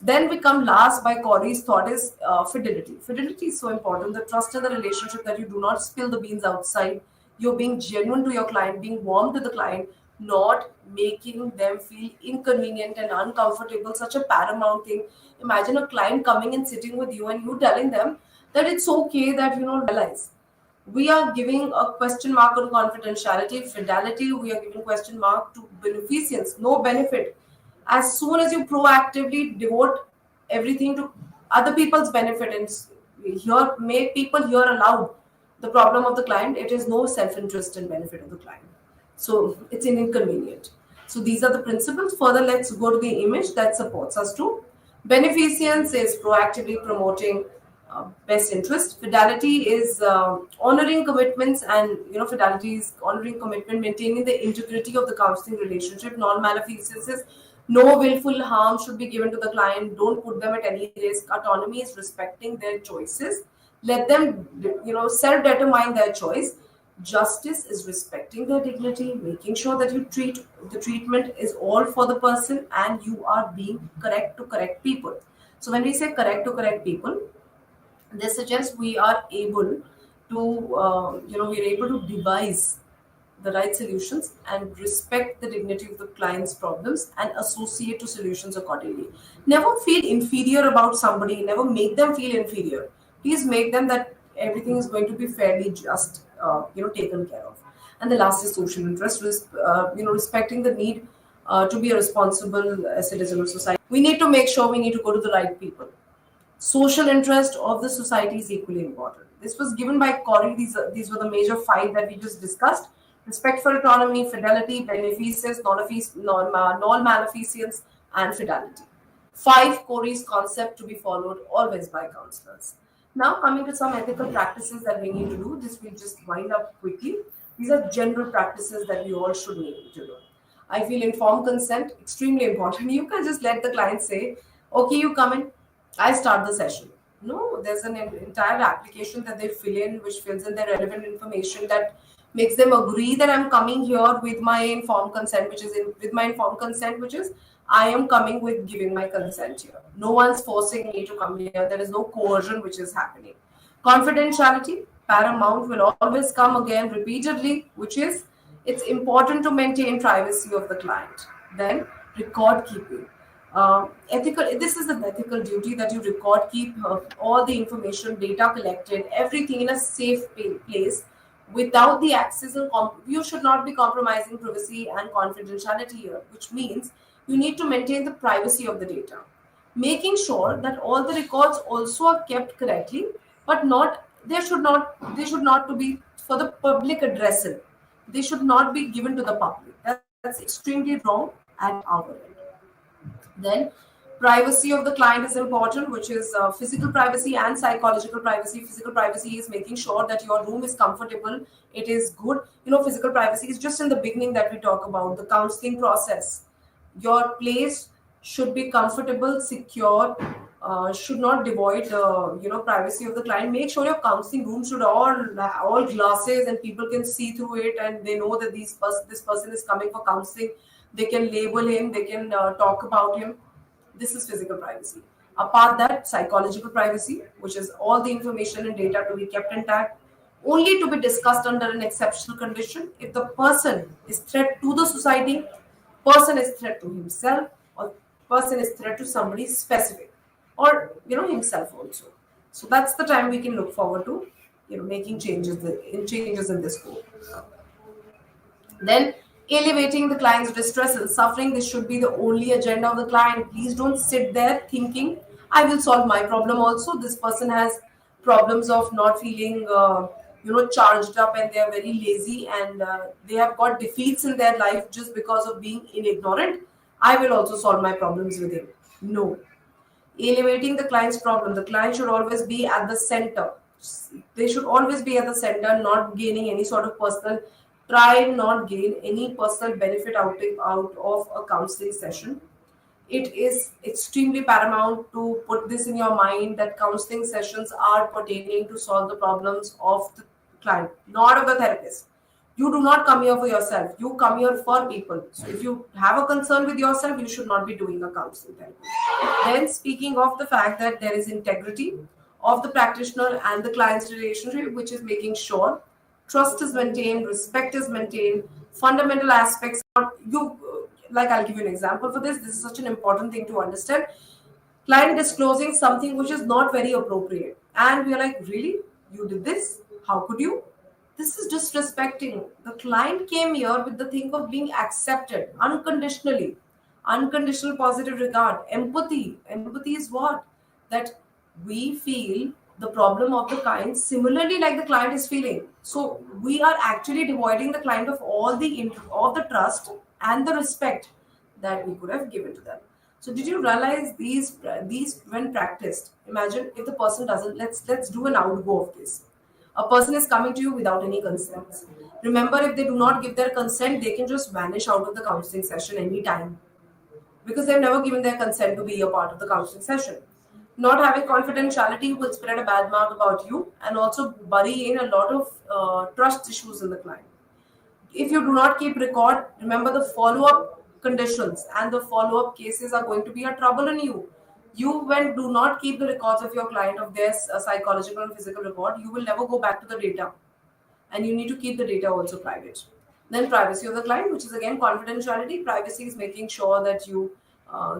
Then we come last by Corey's thought is fidelity. Fidelity is so important. The trust in the relationship, that you do not spill the beans outside. You're being genuine to your client, being warm to the client, not making them feel inconvenient and uncomfortable. Such a paramount thing. Imagine a client coming and sitting with you and you telling them that it's okay that realize. We are giving a question mark on confidentiality, fidelity. We are giving question mark to beneficence, no benefit. As soon as you proactively devote everything to other people's benefit and here make people hear aloud the problem of the client, it is no self-interest and benefit of the client. So it's an inconvenient. So these are the principles. Further, let's go to the image that supports us too. Beneficence is proactively promoting best interest. Fidelity is honoring commitments, and fidelity is honoring commitment, maintaining the integrity of the counseling relationship. Non-maleficence is no willful harm should be given to the client. Don't put them at any risk. Autonomy is respecting their choices. Let them, self-determine their choice. Justice is respecting their dignity, making sure that you treat the treatment is all for the person and you are being correct to correct people. So when we say correct to correct people, this suggests we are able to, we're able to devise the right solutions and respect the dignity of the client's problems and associate to solutions accordingly. Never feel inferior about somebody. Never make them feel inferior. Please make them that everything is going to be fairly just, taken care of. And the last is social interest. Respecting the need to be a responsible citizen of society. We need to make sure we need to go to the right people. Social interest of the society is equally important. This was given by Corey. These were the major five that we just discussed. Respect for autonomy, fidelity, beneficence, non-maleficence, and fidelity. 5 Corey's concept to be followed always by counselors. Now coming to some ethical practices that we need to do. This will just wind up quickly. These are general practices that we all should need to do. I feel informed consent, extremely important. You can just let the client say, okay, you come in, I start the session. No, there's an entire application that they fill in, which fills in their relevant information that makes them agree that I'm coming here with my informed consent, which is I am coming with giving my consent here. No one's forcing me to come here. There is no coercion which is happening. Confidentiality, paramount, will always come again repeatedly, which is it's important to maintain privacy of the client. Then record keeping. This is an ethical duty that you record keep all the information, data collected, everything in a safe place without the access and you should not be compromising privacy and confidentiality here, which means you need to maintain the privacy of the data, making sure that all the records also are kept correctly, but they should not to be for the public addressing. They should not be given to the public. That's extremely wrong at our end. Then privacy of the client is important, which is physical privacy and psychological privacy. Physical privacy is making sure that your room is comfortable, it is good. Physical privacy is just in the beginning that we talk about the counseling process. Your place should be comfortable, secure, should not devoid privacy of the client. Make sure your counseling room should all glasses and people can see through it and they know that this person is coming for counseling. They can label him, they can talk about him. This is physical privacy. Apart that, psychological privacy, which is all the information and data to be kept intact, only to be discussed under an exceptional condition if the person is threat to the society, person is threat to himself, or person is threat to somebody specific, or himself also. So that's the time we can look forward to making changes in this code. Then elevating the client's distress and suffering. This should be the only agenda of the client. Please don't sit there thinking, I will solve my problem also. This person has problems of not feeling, charged up, and they are very lazy, and they have got defeats in their life just because of being ignorant. I will also solve my problems with him. No. Elevating the client's problem. The client should always be at the center. They should always be at the center, not gaining any sort of personal. Try not gain any personal benefit out of a counseling session. it is extremely paramount to put this in your mind that counseling sessions are pertaining to solve the problems of the client, not of the therapist. You do not come here for yourself. You come here for people. So if you have a concern with yourself, you should not be doing a counseling therapy. Then, speaking of the fact that there is integrity of the practitioner and the client's relationship, which is making sure trust is maintained, respect is maintained, fundamental aspects. You like I'll give you an example for this. This is such an important thing to understand. Client disclosing something which is not very appropriate, and we are like, really, you did this? How could you? This is disrespecting. The client came here with the thing of being accepted unconditionally, unconditional positive regard, empathy. Empathy is what? That we feel the problem of the client similarly like the client is feeling. So we are actually devoiding the client of all of the trust and the respect that we could have given to them. So did you realize these when practiced? Imagine if the person doesn't. Let's do an outgo of this. A person is coming to you without any consent. Remember, if they do not give their consent, they can just vanish out of the counseling session anytime because they've never given their consent to be a part of the counseling session. Not having confidentiality will spread a bad mark about you and also bury in a lot of trust issues in the client. If you do not keep record, remember the follow-up conditions and the follow-up cases are going to be a trouble in you. You, when do not keep the records of your client of their psychological and physical record, you will never go back to the data, and you need to keep the data also private. Then privacy of the client, which is again confidentiality. Privacy is making sure that you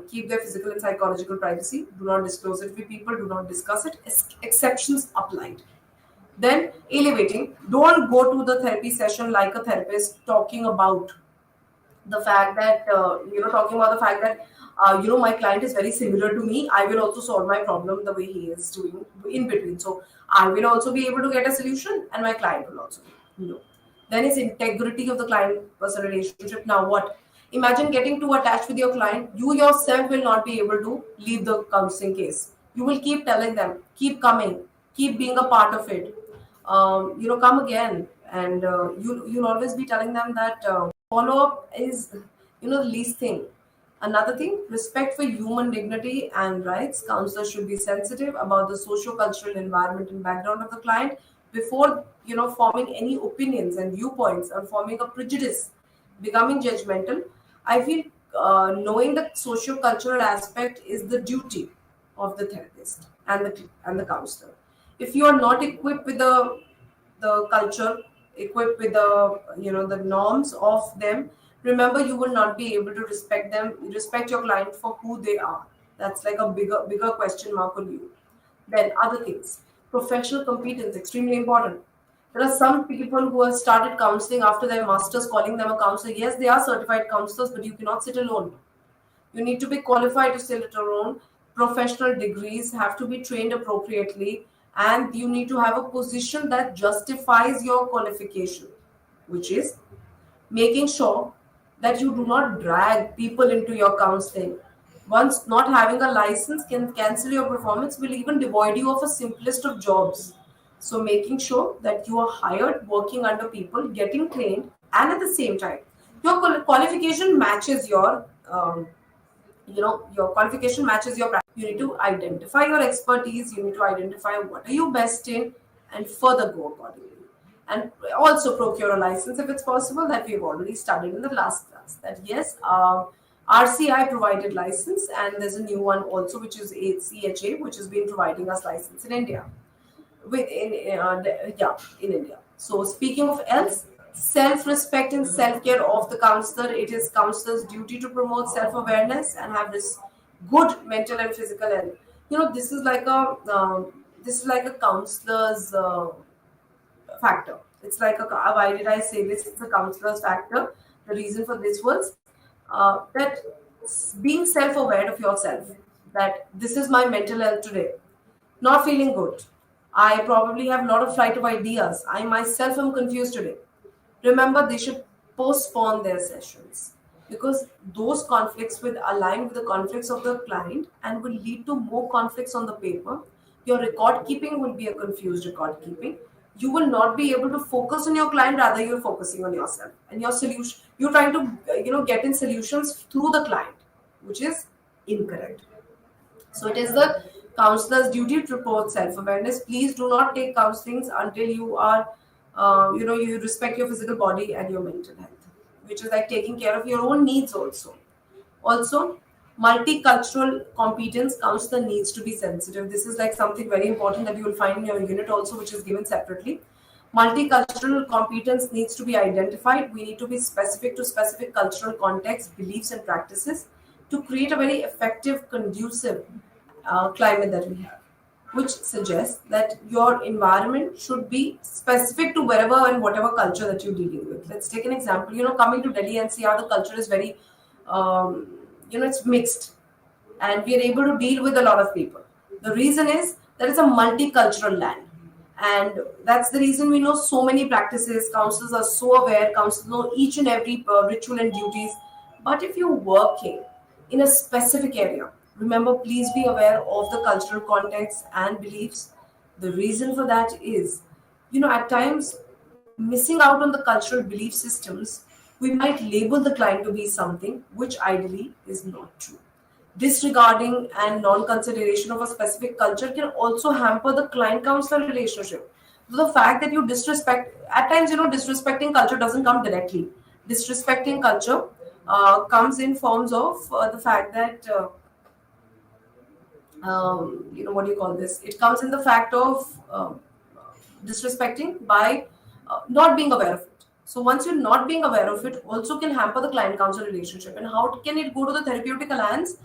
keep their physical and psychological privacy. Do not disclose it with people. Do not discuss it. Exceptions applied. Then elevating. Don't go to the therapy session like a therapist talking about the fact that talking about the fact that my client is very similar to me. I will also solve my problem the way he is doing in between. So I will also be able to get a solution, and my client will also be. Then is integrity of the client person relationship. Now what? Imagine getting too attached with your client. You yourself will not be able to leave the counseling case. You will keep telling them, keep coming, keep being a part of it. Come again, and you'll always be telling them that follow up is the least thing. Another thing, respect for human dignity and rights. Counselors should be sensitive about the socio-cultural environment and background of the client before forming any opinions and viewpoints or forming a prejudice, becoming judgmental. I feel knowing the socio-cultural aspect is the duty of the therapist and the counselor. If you are not equipped with the culture, equipped with the norms of them, remember you will not be able to respect your client for who they are. That's like a bigger question mark on you. Then other things, professional competence, extremely important. There are some people who have started counseling after their masters, calling them a counselor. Yes, they are certified counselors, but you cannot sit alone. You need to be qualified to sit alone. Professional degrees have to be trained appropriately, and you need to have a position that justifies your qualification, which is making sure that you do not drag people into your counseling. Once not having a license can cancel your performance, will even devoid you of a simplest of jobs. So making sure that you are hired, working under people, getting trained, and at the same time, your qualification matches your qualification matches your practice. You need to identify your expertise. You need to identify what are you best in, and further go accordingly. And also procure a license if it's possible, that we've already studied in the last class. That yes, RCI provided license, and there's a new one also, which is CHA, which has been providing us license in India. In India. So speaking of else, self-respect and self-care of the counselor. It is counselor's duty to promote self-awareness and have this good mental and physical health. This is like a counselor's factor. It's like why did I say this? It's a counselor's factor. The reason for this was that being self-aware of yourself, that this is my mental health today, not feeling good. I probably have a lot of flight of ideas. I myself am confused today. Remember, they should postpone their sessions because those conflicts will align with the conflicts of the client and will lead to more conflicts on the paper. Your record keeping will be a confused record keeping. You will not be able to focus on your client, rather you're focusing on yourself and your solution. You're trying to get in solutions through the client, which is incorrect. So it is the counselor's duty to promote self-awareness. Please do not take counselings until you are, you respect your physical body and your mental health, which is like taking care of your own needs also. Also, multicultural competence counselor needs to be sensitive. This is like something very important that you will find in your unit also, which is given separately. Multicultural competence needs to be identified. We need to be specific to specific cultural context, beliefs, and practices to create a very effective, conducive climate that we have, which suggests that your environment should be specific to wherever and whatever culture that you're dealing with. Let's take an example. Coming to Delhi NCR, the culture is very, it's mixed, and we are able to deal with a lot of people. The reason is that it's a multicultural land. And that's the reason we know so many practices. Counselors are so aware. Counselors know each and every ritual and duties. But if you're working in a specific area, remember, please be aware of the cultural context and beliefs. The reason for that is, at times, missing out on the cultural belief systems, we might label the client to be something which ideally is not true. Disregarding and non-consideration of a specific culture can also hamper the client-counselor relationship. So the fact that you disrespect, at times, disrespecting culture doesn't come directly. Disrespecting culture comes in forms of the fact that, what do you call this? It comes in the fact of disrespecting by not being aware of it. So once you're not being aware of it, also can hamper the client-counsel relationship. And how can it go to the therapeutic alliance?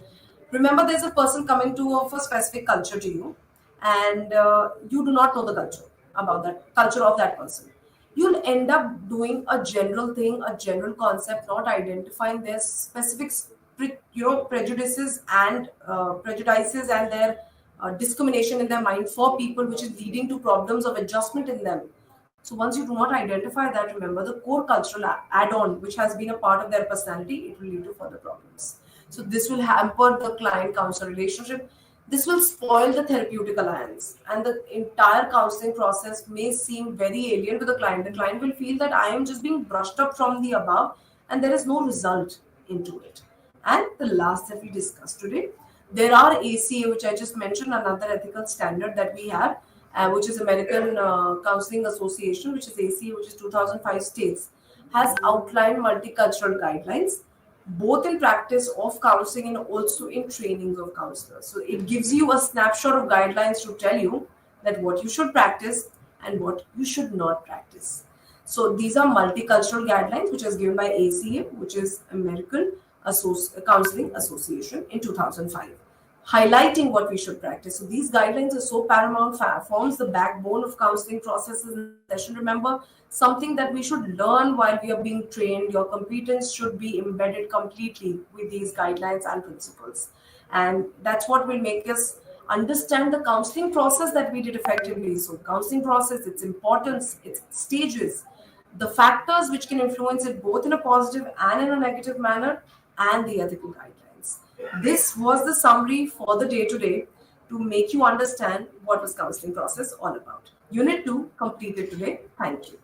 Remember, there's a person coming to of a specific culture to you, and you do not know the culture about that culture of that person. You'll end up doing a general thing, a general concept, not identifying their specific, prejudices and their discrimination in their mind for people, which is leading to problems of adjustment in them. So once you do not identify that, remember the core cultural add-on, which has been a part of their personality, it will lead to further problems. So this will hamper the client-counselor relationship. This will spoil the therapeutic alliance, and the entire counseling process may seem very alien to the client. The client will feel that I am just being brushed up from the above, and there is no result into it. And the last that we discussed today, there are ACA, which I just mentioned, another ethical standard that we have, which is American Counseling Association, which is ACA, which is 2005 states, has outlined multicultural guidelines, both in practice of counseling and also in trainings of counselors. So it gives you a snapshot of guidelines to tell you that what you should practice and what you should not practice. So these are multicultural guidelines, which is given by ACA, which is American Counseling Association in 2005, highlighting what we should practice. So these guidelines are so paramount, forms the backbone of counseling processes in session. Remember, something that we should learn while we are being trained. Your competence should be embedded completely with these guidelines and principles. And that's what will make us understand the counseling process that we did effectively. So counseling process, its importance, its stages, the factors which can influence it both in a positive and in a negative manner, and the ethical guidelines. This was the summary for the day today to make you understand what was counseling process all about. Unit 2 completed today. Thank you.